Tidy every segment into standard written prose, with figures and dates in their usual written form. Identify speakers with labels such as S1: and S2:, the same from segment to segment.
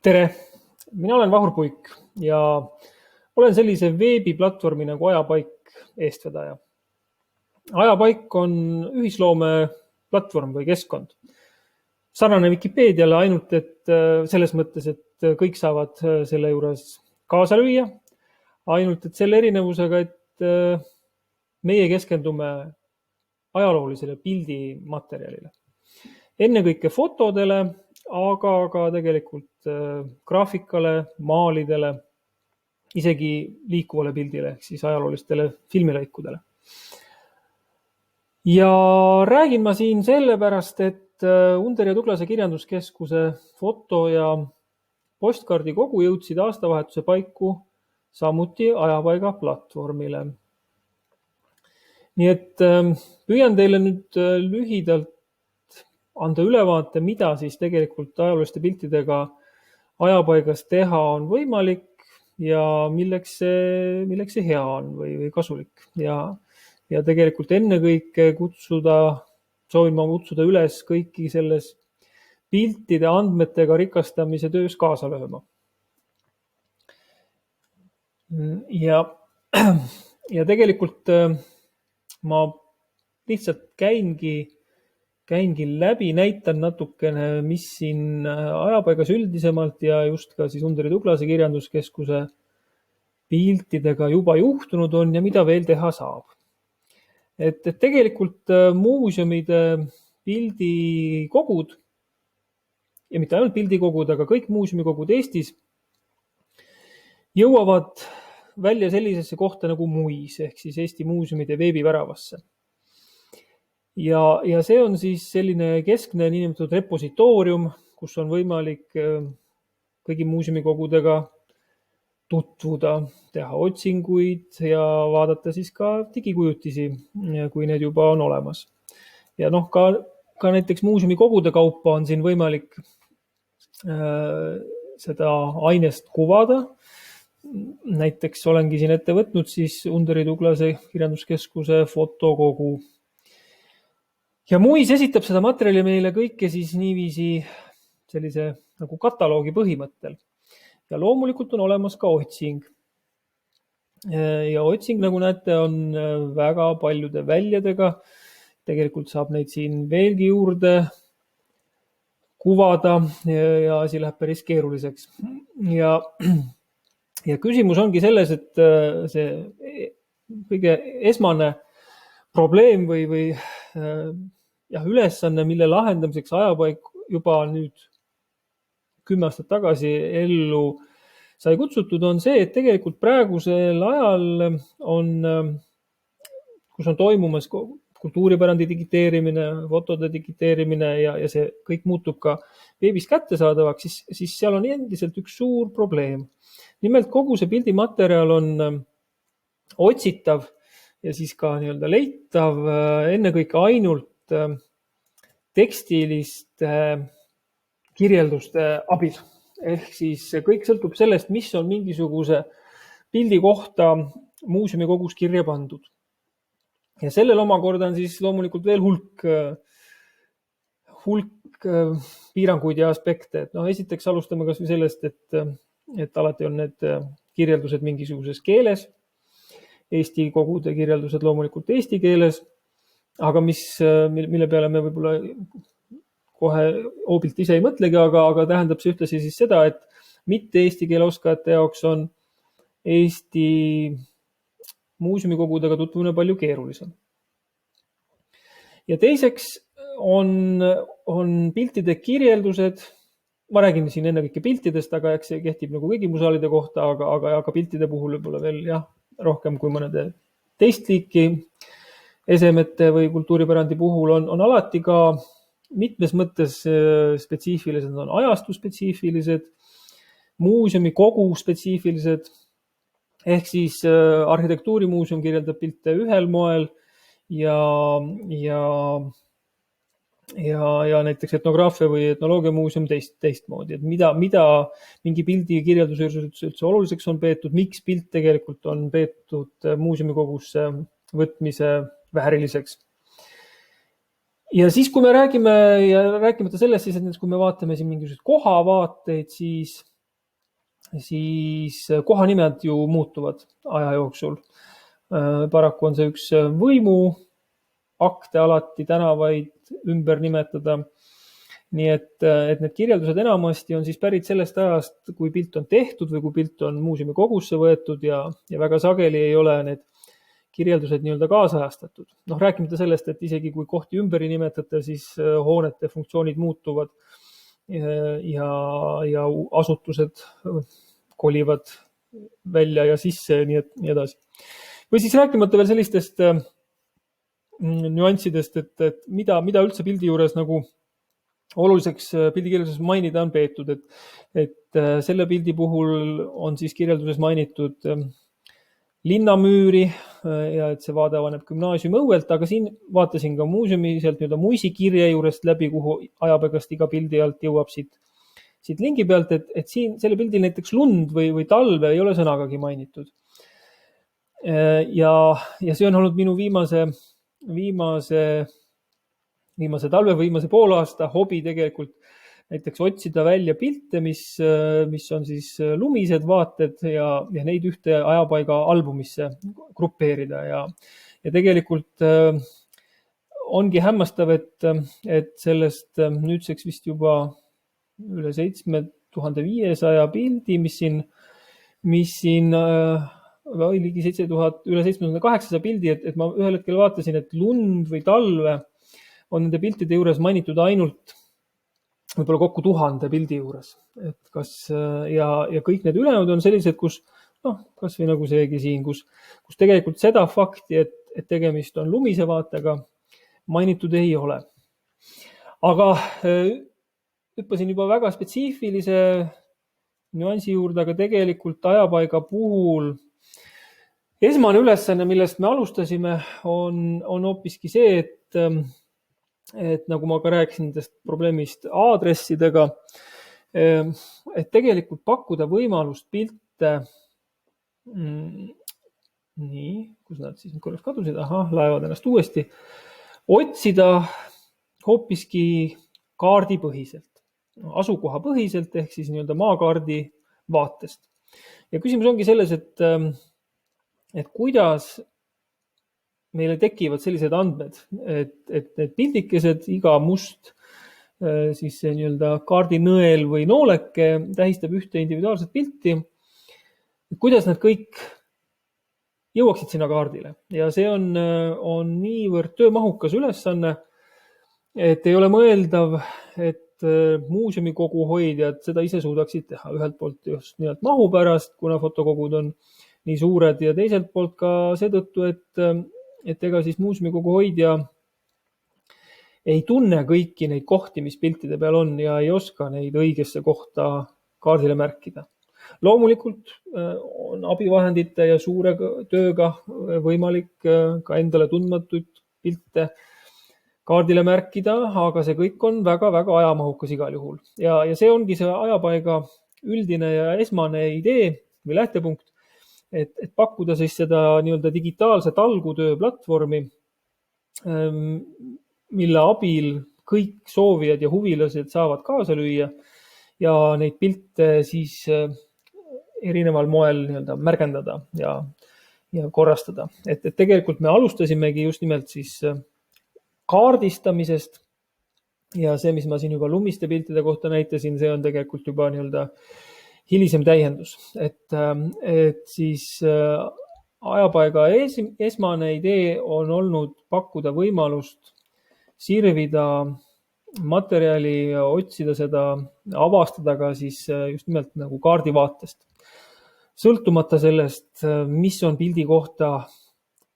S1: Tere! Mina olen Vahur Puik ja olen sellise veebiplatvormi nagu Ajapaik eestvedaja. Ajapaik on ühisloome platvorm või keskkond. Sarnane Wikipeediale ainult, et selles mõttes, et kõik saavad selle juures kaasa lüüa. Ainult, et selle erinevusega, et meie keskendume ajaloolisele pildimaterjalile. Ennekõike fotodele, aga ka tegelikult graafikale, maalidele, isegi liikuvale pildile, ehk siis ajaloolistele filmilõikudele. Ja räägin ma siin sellepärast, et Underi ja Tuglase kirjanduskeskuse foto- ja postkaardi kogu jõudsid aastavahetuse paiku samuti Ajapaiga platvormile. Nii et püüan teile nüüd lühidalt anda ülevaate, mida siis tegelikult ajalooliste piltidega Ajapaigas teha on võimalik ja milleks see hea on või kasulik. Ja tegelikult ennekõike soovin ma kutsuda üles kõiki selles piltide andmetega rikastamise töös kaasa lööma. Ja tegelikult ma lihtsalt käingi läbi, näitan natukene, mis siin Ajapaigas üldisemalt ja just ka siis Underi Tuglase kirjanduskeskuse piltidega juba juhtunud on ja mida veel teha saab. Et tegelikult muuseumide pildikogud, ja mitte ainult pildikogud, aga kõik muuseumikogud Eestis jõuavad välja sellisesse kohta nagu MUIS ehk siis Eesti Muuseumide veebiväravasse. Ja see on siis selline keskne niinimetatud repositoorium, kus on võimalik kõigi muuseumikogudega tutvuda, teha otsinguid ja vaadata siis ka digikujutisi, kui need juba on olemas. Ja ka näiteks muuseumikogude kaupa on siin võimalik seda ainest kuvada. Näiteks olengi siin ette võtnud siis Underi Tuglase kirjanduskeskuse fotokogu. Ja MUIS esitab seda materjali meile kõike siis niiviisi sellise nagu kataloogi põhimõttel. Ja loomulikult on olemas ka otsing. Ja otsing, nagu näete, on väga paljude väljadega. Tegelikult saab neid siin veelgi juurde kuvada ja asi läheb päris keeruliseks. Ja küsimus ongi selles, et see kõige esmane probleem või ülesanne, mille lahendamiseks Ajapaik juba nüüd 10 aastat tagasi ellu sai kutsutud, on see, et tegelikult praegusel ajal kus on toimumas kultuuripärandi digiteerimine, fotode digiteerimine ja see kõik muutub ka veebis kättesaadavaks, siis seal on endiselt üks suur probleem. Nimelt kogu see pildimaterjal on otsitav ja siis ka nii-öelda leitav ennekõike ainult tekstiliste kirjelduste abil. Ehk siis kõik sõltub sellest, mis on mingisuguse pildi kohta muuseumikogus kirja pandud. Ja sellel omakorda on siis loomulikult veel hulk piiranguid ja aspekte. Esiteks alustame kas või sellest, et alati on need kirjeldused mingisuguses keeles. Eesti kogude kirjeldused loomulikult eesti keeles, aga mille peale me võib-olla kohe hoobilt ise ei mõtlegi, aga tähendab see ühtlasi siis seda, et mitte eesti keele oskajate jaoks on Eesti muuseumikogudega tutvumine palju keerulisem. Ja teiseks on piltide kirjeldused, ma räägin siin ennekõike piltidest, aga eks see kehtib nagu kõigi museaalide kohta, aga piltide puhul võib-olla veel rohkem kui mõnede teist liiki esemete või kultuuripärandi puhul on alati ka mitmes mõttes spetsiifilised, on ajastu spetsiifilised, muuseumikogu spetsiifilised, ehk siis arhitektuurimuuseum kirjeldab pilte ühel moel ja näiteks etnograafia või etnoloogiamuuseum teistmoodi, et mida mingi pildi kirjelduse üldse oluliseks on peetud, miks pilt tegelikult on peetud muuseumikogusse võtmise vääriliseks. Ja siis, kui me räägime, ja rääkimata sellest, siis, et kui me vaatame siin mingisuguseid kohavaateid, siis siis kohanimed ju muutuvad aja jooksul. Paraku on see üks võimuakte alati tänavaid ümber nimetada. Nii et need kirjeldused enamasti on siis pärit sellest ajast, kui pilt on tehtud või kui pilt on muuseumi kogusse võetud ja väga sageli ei ole need kirjeldused nii-öelda kaasajastatud. Rääkimata sellest, et isegi kui kohti ümber ei nimetada, siis hoonete funktsioonid muutuvad ja asutused kolivad välja ja sisse ja nii edasi. Või siis rääkimata veel sellistest nüanssidest, et mida üldse pildi juures nagu oluliseks pildikirjelduses mainida on peetud, et selle pildi puhul on siis kirjelduses mainitud linnamüüri ja et see vaade avaneb gümnaasiumi õuelt, aga siin vaatasin ka muuseumi sealt nii-öelda muisikirje juurest läbi, kuhu ajapaigast iga pildi alt jõuab siit lingi pealt, et siin selle pildil näiteks lund või talve ei ole sõnagagi mainitud. Ja see on olnud minu viimase talve või viimase poolaasta hobi tegelikult näiteks otsida välja pilte, mis on siis lumised vaated ja neid ühte ajapaiga albumisse grupeerida ja tegelikult ongi hämmastav, et sellest nüüdseks vist juba üle 7500 pildi, mis siin või ligi 7000, üle 7800 pildi, et ma ühel hetkel vaatasin, et lund või talve on nende piltide juures mainitud ainult võib-olla kokku 1000 pildi juures. Et kas, ja kõik need ülejäänud on sellised, kus kas või nagu seegi siin, kus tegelikult seda fakti, et tegemist on lumise vaatega, mainitud ei ole. Aga hüppasin juba väga spetsiifilise nüansi juurde, aga tegelikult ajapaiga puhul esmane ülesanne, millest me alustasime, on hoopiski see, et nagu ma ka rääkisin nendest probleemist aadressidega, et tegelikult pakkuda võimalust pilte, nii, kus nad siis korraks kadusid, laevad ennast uuesti, otsida hoopiski kaardipõhiselt, asukohapõhiselt ehk siis nii-öelda maakaardi vaatest. Ja küsimus ongi selles, et kuidas meile tekivad sellised andmed, et need pildikesed, iga must siis see nii-öelda kaardinõel või nooleke tähistab ühte individuaalset pilti. Kuidas nad kõik jõuaksid sinna kaardile? Ja see on niivõrd töömahukas ülesanne, et ei ole mõeldav, et muuseumikogu hoidjad seda ise suudaksid teha. Ühelt poolt just nimelt mahu pärast, kuna fotokogud on nii suured ja teiselt poolt ka seetõttu, et ega siis muuseumikogu hoidja ei tunne kõiki neid kohti, mis piltide peal on ja ei oska neid õigesse kohta kaardile märkida. Loomulikult on abivahendite ja suure tööga võimalik ka endale tundmatuid pilte kaardile märkida, aga see kõik on väga-väga ajamahukas igal juhul. Ja see ongi see ajapaiga üldine ja esmane idee või lähtepunkt, et pakkuda siis seda nii-öelda digitaalset algutöö platvormi, mille abil kõik soovijad ja huvilased saavad kaasa lüüa ja neid pilte siis erineval moel nii-öelda märgendada ja korrastada. Et tegelikult me alustasimegi just nimelt siis kaardistamisest ja see, mis ma siin juba lumiste piltide kohta näitasin, see on tegelikult juba nii-öelda hilisem täiendus. Et siis ajapaiga esmane idee on olnud pakkuda võimalust sirvida materjali ja otsida seda, avastada ka siis just nimelt nagu kaardivaatest. Sõltumata sellest, mis on pildi kohta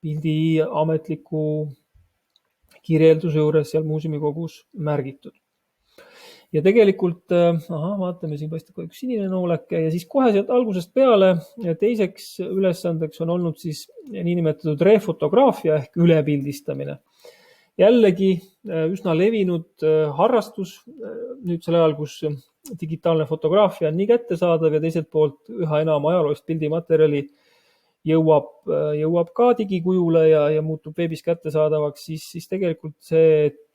S1: pildi ametliku kirjelduse juures seal muuseumikogus märgitud. Ja tegelikult, vaatame, siin paistab üks sinine nooleke ja siis kohe sealt algusest peale teiseks ülesandeks on olnud siis niinimetatud refotograafia ehk ülepildistamine. Jällegi üsna levinud harrastus nüüdsel ajal, kus digitaalne fotograafia on nii kättesaadav ja teiselt poolt üha enam ajaloost pildimaterjali jõuab ka digikujule ja muutub veebis kättesaadavaks, siis tegelikult see, et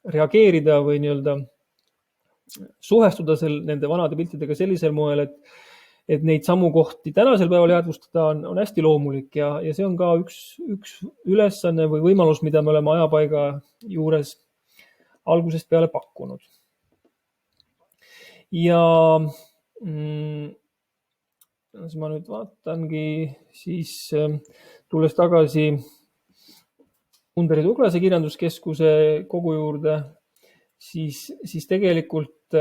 S1: reageerida või nii-öelda suhestuda nende vanade piltidega sellisel moel, et neid samu kohti tänasel päeval jäädvustada on hästi loomulik ja see on ka üks ülesanne või võimalus, mida me oleme ajapaiga juures algusest peale pakkunud. Ja ma nüüd vaatangi siis tulles tagasi Underi Tuglase kirjanduskeskuse kogu juurde, siis tegelikult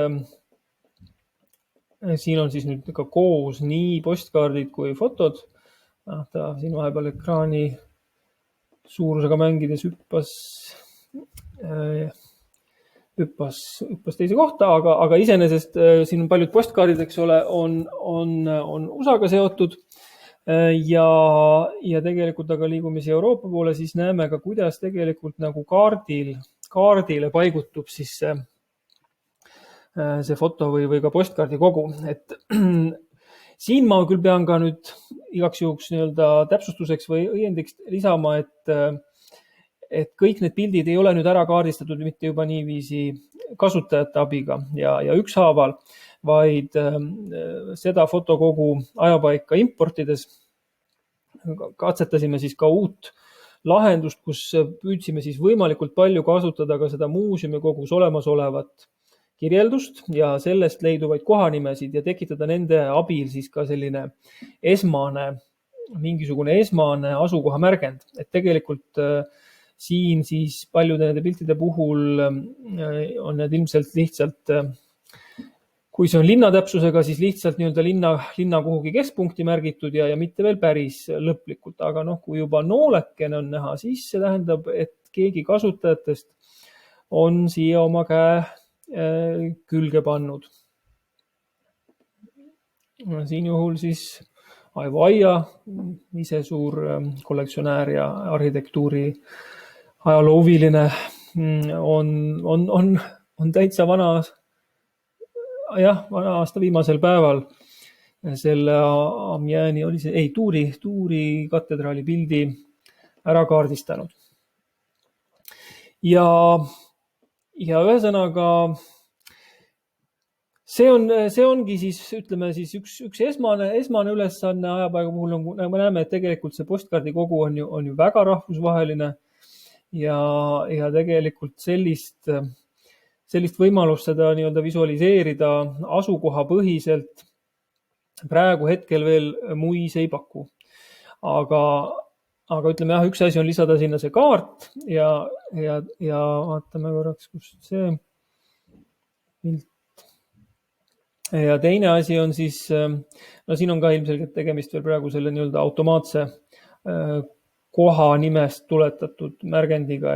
S1: siin on siis nüüd ka koos nii postkaardid kui fotod. Ta siin vahepeal ekraani suurusega mängides hüppas teise kohta, aga iseenesest siin on paljud postkaardid, eks ole, on USA-ga seotud ja tegelikult aga liigume siia Euroopa poole, siis näeme ka, kuidas tegelikult nagu kaardile paigutub siis see foto või ka postkaardi kogu. Et siin ma küll pean ka nüüd igaks juhuks nii-öelda täpsustuseks või õiendiks lisama, et kõik need pildid ei ole nüüd ära kaardistatud mitte juba niiviisi kasutajate abiga ja ükshaaval, vaid seda fotokogu ajapaika importides katsetasime siis ka uut lahendust, kus püüdsime siis võimalikult palju kasutada ka seda muuseumikogus olemasolevat kirjeldust ja sellest leiduvaid kohanimesid ja tekitada nende abil siis ka selline mingisugune esmane asukoha märgend. Et tegelikult siin siis paljude nende piltide puhul on need ilmselt lihtsalt, kui see on linnatäpsusega, siis lihtsalt nii-öelda linna kuhugi keskpunkti märgitud ja mitte veel päris lõplikult. Aga kui juba noolekene on näha, siis see tähendab, et keegi kasutajatest on siia oma käe külge pannud. Siin juhul siis Aivo Aia, ise suur kollektsionäär ja arhitektuuri ajaloohuviline, on täitsa vana aasta viimasel päeval selle Amieni, Tuuri katedraali pildi ära kaardistanud. Ja ühesõnaga see ongi siis, ütleme siis üks esmane ülesanne ajapaiga puhul, nagu me näeme, et tegelikult see postkaardi kogu on ju väga rahvusvaheline ja tegelikult sellist võimalust seda nii-öelda visualiseerida asukohapõhiselt praegu hetkel veel muis ei paku. Aga ütleme üks asi on lisada sinna see kaart ja vaatame korraks, kust see pilt. Ja teine asi on siis, siin on ka ilmselgelt tegemist veel praegu selle nii-öelda automaatse koha nimest tuletatud märgendiga,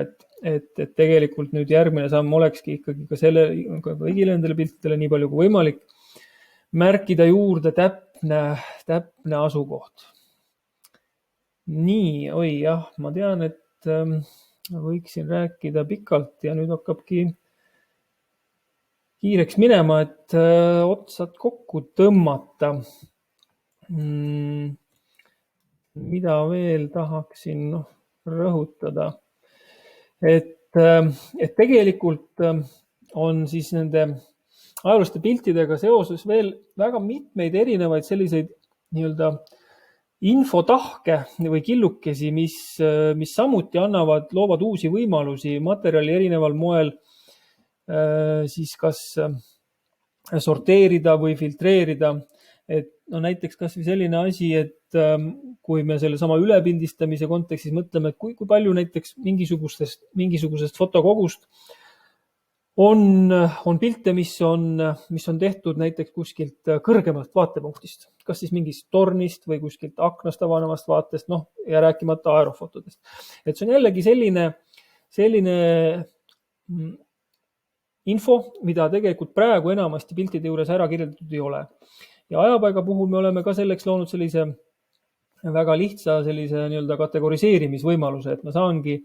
S1: et tegelikult nüüd järgmine samm olekski ikkagi ka kõigile nendele piltidele nii palju kui võimalik märkida juurde täpne asukoht. Nii, ma tean, et võiksin rääkida pikalt ja nüüd hakkabki kiireks minema, et otsad kokku tõmmata. Mida veel tahaksin rõhutada, et tegelikult on siis nende ajalooliste piltidega seoses veel väga mitmeid erinevaid selliseid nii-öelda infotahke või killukesi, mis samuti loovad uusi võimalusi materjali erineval moel siis kas sorteerida või filtreerida. Et näiteks kas või selline asi, et kui me selle sama ülepildistamise kontekstis mõtleme, et kui palju näiteks mingisugusest fotokogust on pilte, mis on tehtud näiteks kuskilt kõrgemalt vaatepunktist, kas siis mingist tornist või kuskilt aknast avanevast vaatest, ja rääkimata aerofotodest. Et see on jällegi selline info, mida tegelikult praegu enamasti piltide juures ära kirjeldatud ei ole. Ja ajapaiga puhul me oleme ka selleks loonud sellise väga lihtsa sellise nii-öelda kategoriseerimisvõimaluse, et ma saangi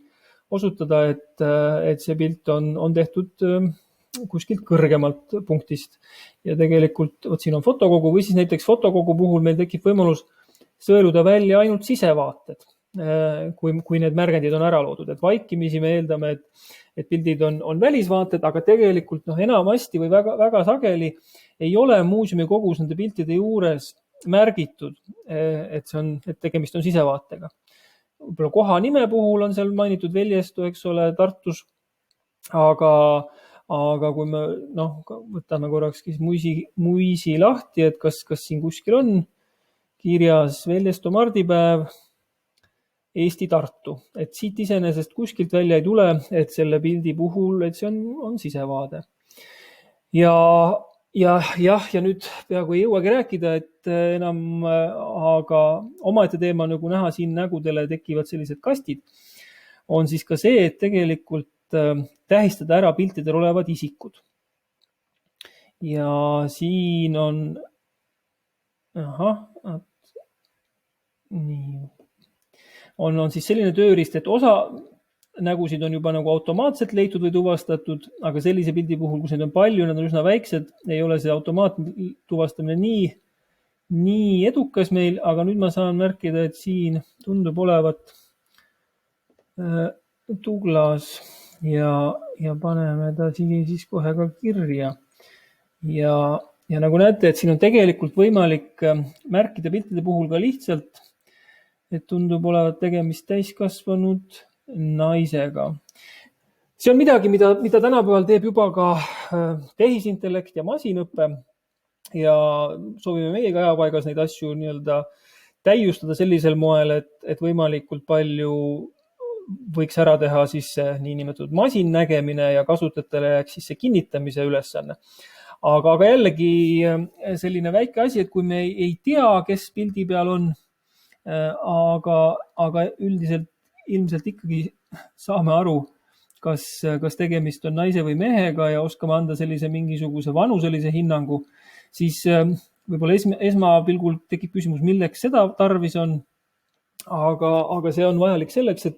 S1: osutada, et see pilt on tehtud kuskilt kõrgemalt punktist ja tegelikult siin on fotokogu või siis näiteks fotokogu puhul meil tekib võimalus sõeluda välja ainult sisevaated. kui need märgendid on ära loodud. Et vaikimisi me eeldame, et pildid on välisvaated, aga tegelikult enamasti või väga, väga sageli ei ole muuseumi kogus nende piltide juures märgitud, et tegemist on sisevaatega. Võib-olla koha nime puhul on seal mainitud Veljestu, eks ole, Tartus, aga kui me võtame korraks muisi lahti, et kas siin kuskil on kirjas Veljestu mardipäev Eesti-Tartu, et siit iseenesest kuskilt välja ei tule, et selle pildi puhul, et see on sisevaade. Ja nüüd peaaegu ei jõuagi rääkida, et enam, aga omaette teema, nagu näha siin nägudele tekivad sellised kastid, on siis ka see, et tegelikult tähistada ära piltidel olevad isikud. Ja siin on, on siis selline tööriist, et osa nägusid on juba nagu automaatselt leitud või tuvastatud, aga sellise pildi puhul, kus neid on palju, nad on üsna väiksed, ei ole see automaatne tuvastamine nii edukas meil, aga nüüd ma saan märkida, et siin tundub olevat Douglas ja paneme ta siis kohe ka kirja. Ja nagu näete, et siin on tegelikult võimalik märkida piltide puhul ka lihtsalt, et tundub olevat tegemist täiskasvanud naisega. See on midagi, mida tänapäeval teeb juba ka tehisintellekt ja masinõppe ja soovime meiega ajapaigas neid asju täiustada sellisel moel, et võimalikult palju võiks ära teha siis niinimetatud masinnägemine ja kasutajatele jääks siis see kinnitamise ülesanne. Aga jällegi selline väike asi, et kui me ei tea, kes pildi peal on, aga üldiselt ilmselt ikkagi saame aru, kas tegemist on naise või mehega ja oskame anda sellise mingisuguse vanuselise hinnangu, siis võib-olla esmapilgul tekib küsimus, milleks seda tarvis on, aga see on vajalik selleks, et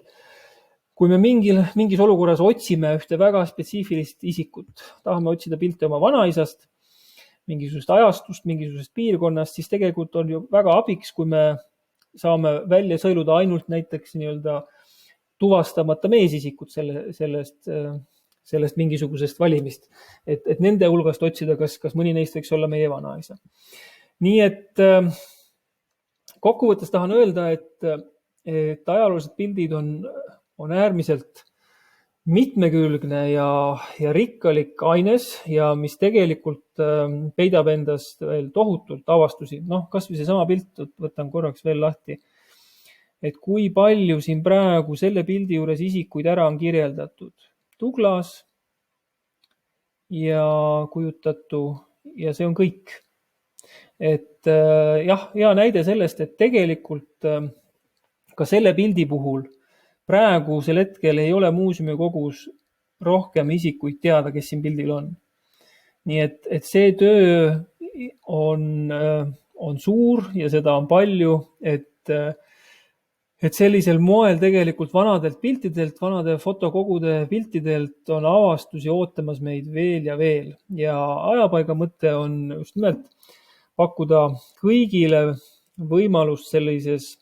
S1: kui me mingis olukorras otsime ühte väga spetsiifilist isikut, tahame otsida pilte oma vanaisast, mingisugust ajastust, mingisugusest piirkonnast, siis tegelikult on ju väga abiks, kui me saame välja sõeluda ainult näiteks tuvastamata meesisikut sellest mingisugusest valimist, et nende hulgast otsida, kas mõni neist võiks olla meie vanaisa. Nii et kokkuvõttes tahan öelda, et ajaloolised pildid on äärmiselt mitmekülgne ja rikkalik aines ja mis tegelikult peidab endast veel tohutult avastusi. Kas või seesama pilt, võtan korraks veel lahti, et kui palju siin praegu selle pildi juures isikuid ära on kirjeldatud. Douglas ja kujutatu ja see on kõik. Et hea näide sellest, et tegelikult ka selle pildi puhul praegusel hetkel ei ole muuseumi kogus rohkem isikuid teada, kes siin pildil on. Nii et see töö on suur ja seda on palju, et sellisel moel tegelikult vanadelt piltidelt, vanade fotokogude piltidelt on avastusi ootamas meid veel ja veel. Ja ajapaiga mõte on just nimelt pakkuda kõigile võimalust selles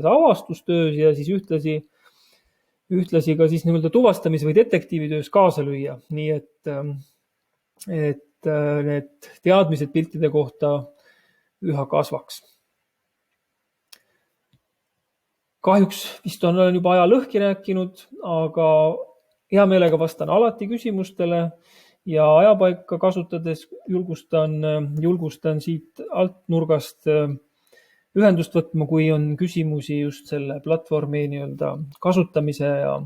S1: avastustöös ja siis ühtlasi ka siis tuvastamis- või detektiivitöös kaasa lüüa. Nii et need teadmised piltide kohta üha kasvaks. Kahjuks vist olen juba aja lõhki rääkinud, aga hea meelega vastan alati küsimustele ja ajapaika kasutades julgustan siit alt nurgast ühendust võtma, kui on küsimusi just selle platvormi kasutamise ja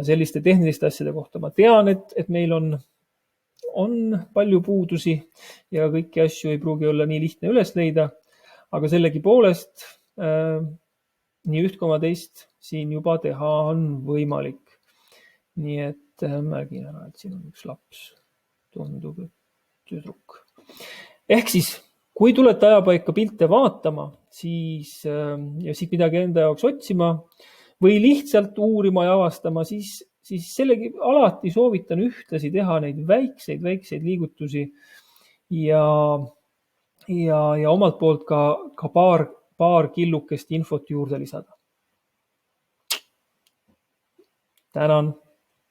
S1: selliste tehniliste asjade kohta. Ma tean, et meil on palju puudusi ja kõiki asju ei pruugi olla nii lihtne üles leida, aga sellegipoolest nii üht koma teist siin juba teha on võimalik. Nii et märgin ära, et siin on üks laps, tundub, et tüdruk. Ehk siis, kui tulete ajapaika pilte vaatama, siis midagi enda jaoks otsima või lihtsalt uurima ja avastama, siis sellegi alati soovitan ühtlasi teha neid väikseid liigutusi ja omalt poolt ka paar paar killukest infot juurde lisada. tänan!